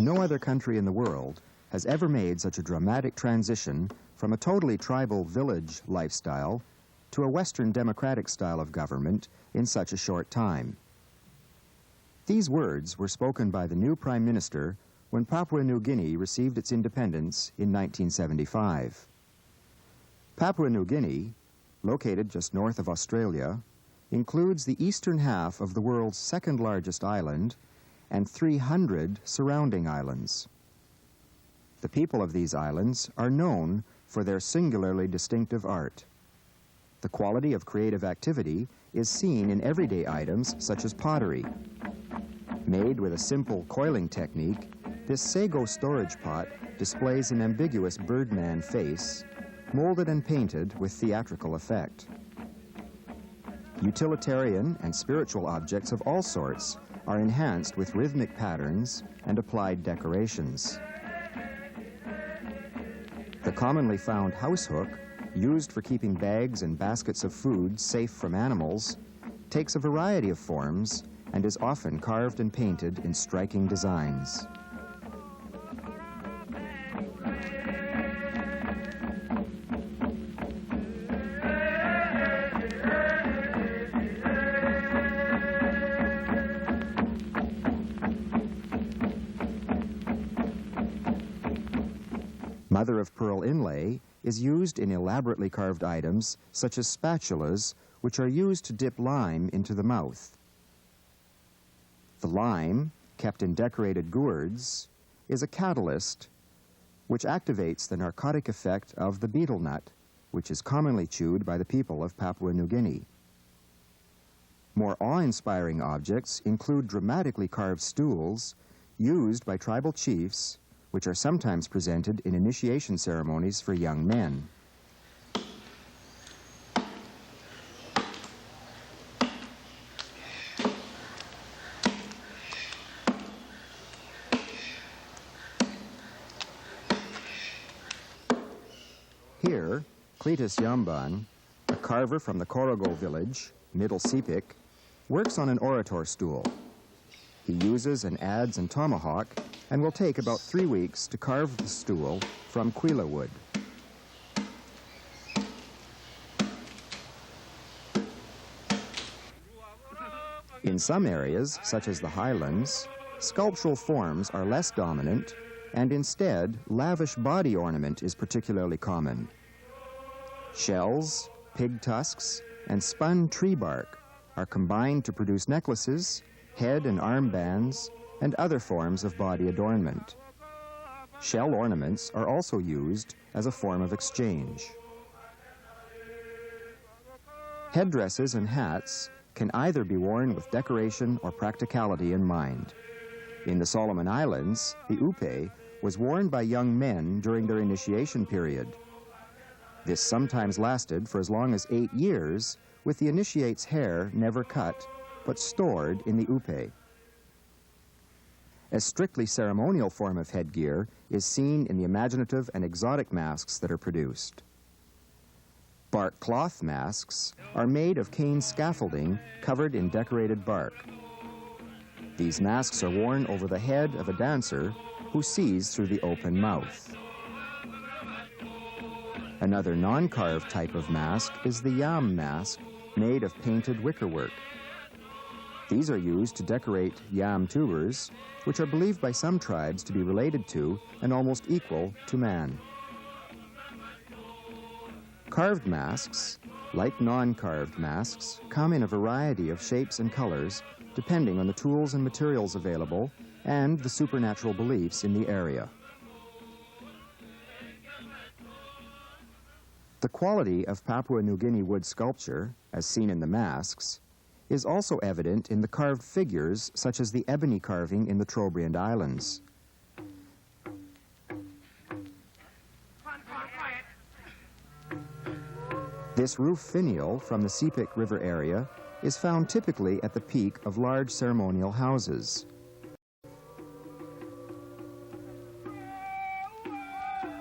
No other country in the world has ever made such a dramatic transition from a totally tribal village lifestyle to a Western democratic style of government in such a short time. These words were spoken by the new Prime Minister when Papua New Guinea received its independence in 1975. Papua New Guinea, located just north of Australia, includes the eastern half of the world's second largest island and 300 surrounding islands. The people of these islands are known for their singularly distinctive art. The quality of creative activity is seen in everyday items such as pottery. Made with a simple coiling technique, this sago storage pot displays an ambiguous birdman face, molded and painted with theatrical effect. Utilitarian and spiritual objects of all sorts are enhanced with rhythmic patterns and applied decorations. The commonly found house hook, used for keeping bags and baskets of food safe from animals, takes a variety of forms and is often carved and painted in striking designs. Mother-of-pearl inlay is used in elaborately carved items such as spatulas, which are used to dip lime into the mouth. The lime, kept in decorated gourds, is a catalyst which activates the narcotic effect of the betel nut, which is commonly chewed by the people of Papua New Guinea. More awe-inspiring objects include dramatically carved stools used by tribal chiefs, which are sometimes presented in initiation ceremonies for young men. Here, Cletus Yamban, a carver from the Korogo village, Middle Sepik, works on an orator stool. He uses an adze and tomahawk and will take about 3 weeks to carve the stool from kwila wood. In some areas, such as the highlands, sculptural forms are less dominant, and instead, lavish body ornament is particularly common. Shells, pig tusks, and spun tree bark are combined to produce necklaces, head and arm bands, and other forms of body adornment. Shell ornaments are also used as a form of exchange. Headdresses and hats can either be worn with decoration or practicality in mind. In the Solomon Islands, the upe was worn by young men during their initiation period. This sometimes lasted for as long as 8 years, with the initiate's hair never cut, but stored in the upe. A strictly ceremonial form of headgear is seen in the imaginative and exotic masks that are produced. Bark cloth masks are made of cane scaffolding covered in decorated bark. These masks are worn over the head of a dancer who sees through the open mouth. Another non-carved type of mask is the yam mask, made of painted wickerwork. These are used to decorate yam tubers, which are believed by some tribes to be related to and almost equal to man. Carved masks, like non-carved masks, come in a variety of shapes and colors, depending on the tools and materials available and the supernatural beliefs in the area. The quality of Papua New Guinea wood sculpture, as seen in the masks, is also evident in the carved figures such as the ebony carving in the Trobriand Islands. This roof finial from the Sepik River area is found typically at the peak of large ceremonial houses.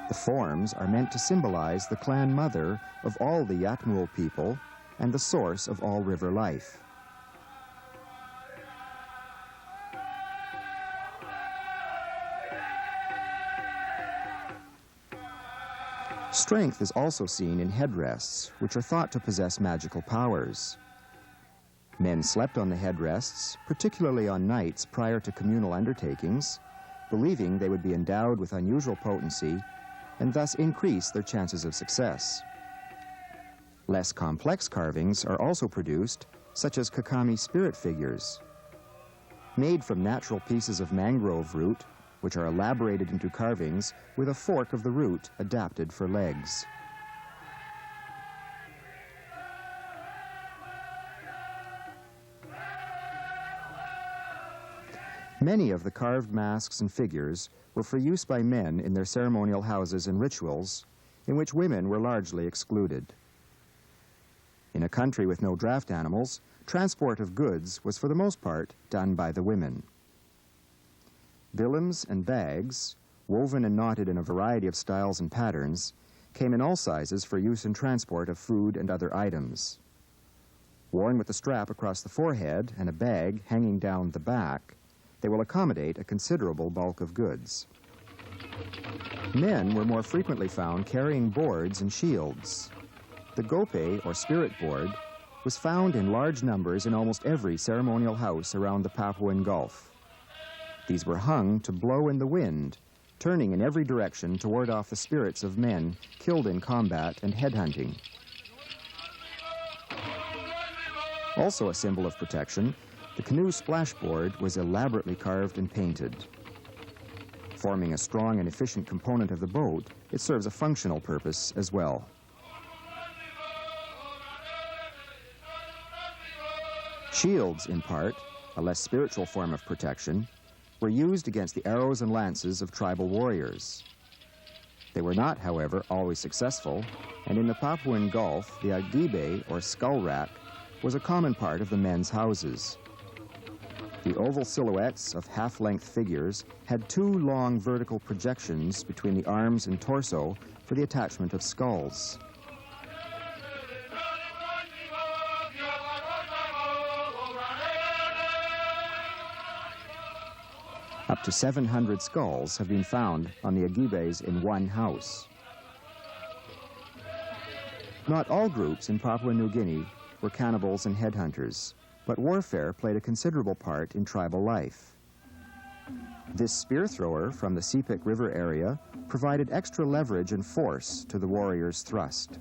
The forms are meant to symbolize the clan mother of all the Yatmul people and the source of all river life. Strength is also seen in headrests, which are thought to possess magical powers. Men slept on the headrests, particularly on nights prior to communal undertakings, believing they would be endowed with unusual potency and thus increase their chances of success. Less complex carvings are also produced, such as kakami spirit figures. Made from natural pieces of mangrove root, which are elaborated into carvings with a fork of the root adapted for legs. Many of the carved masks and figures were for use by men in their ceremonial houses and rituals, in which women were largely excluded. In a country with no draft animals, transport of goods was for the most part done by the women. Billams and bags, woven and knotted in a variety of styles and patterns, came in all sizes for use in transport of food and other items. Worn with a strap across the forehead and a bag hanging down the back, they will accommodate a considerable bulk of goods. Men were more frequently found carrying boards and shields. The gope, or spirit board, was found in large numbers in almost every ceremonial house around the Papuan Gulf. These were hung to blow in the wind, turning in every direction to ward off the spirits of men killed in combat and headhunting. Also a symbol of protection, the canoe splashboard was elaborately carved and painted. Forming a strong and efficient component of the boat, it serves a functional purpose as well. Shields, in part, a less spiritual form of protection, were used against the arrows and lances of tribal warriors. They were not, however, always successful, and in the Papuan Gulf, the agibe, or skull rack, was a common part of the men's houses. The oval silhouettes of half-length figures had two long vertical projections between the arms and torso for the attachment of skulls. Up to 700 skulls have been found on the agibes in one house. Not all groups in Papua New Guinea were cannibals and headhunters, but warfare played a considerable part in tribal life. This spear thrower from the Sepik River area provided extra leverage and force to the warrior's thrust.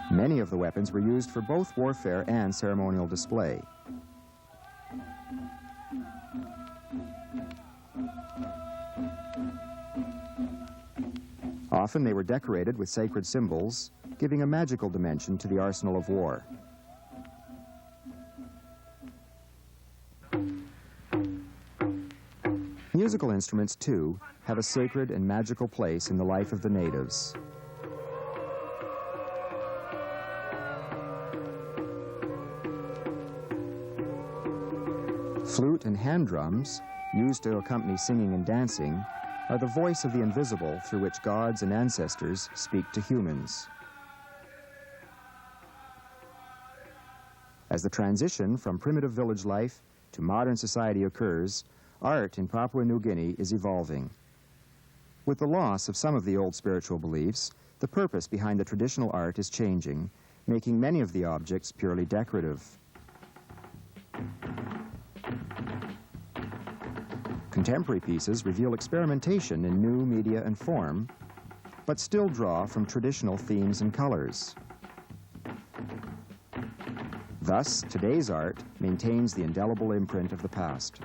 Many of the weapons were used for both warfare and ceremonial display. Often they were decorated with sacred symbols, giving a magical dimension to the arsenal of war. Musical instruments, too, have a sacred and magical place in the life of the natives. Flute and hand drums, used to accompany singing and dancing, are the voice of the invisible through which gods and ancestors speak to humans. As the transition from primitive village life to modern society occurs, art in Papua New Guinea is evolving. With the loss of some of the old spiritual beliefs, the purpose behind the traditional art is changing, making many of the objects purely decorative. Contemporary pieces reveal experimentation in new media and form, but still draw from traditional themes and colors. Thus, today's art maintains the indelible imprint of the past.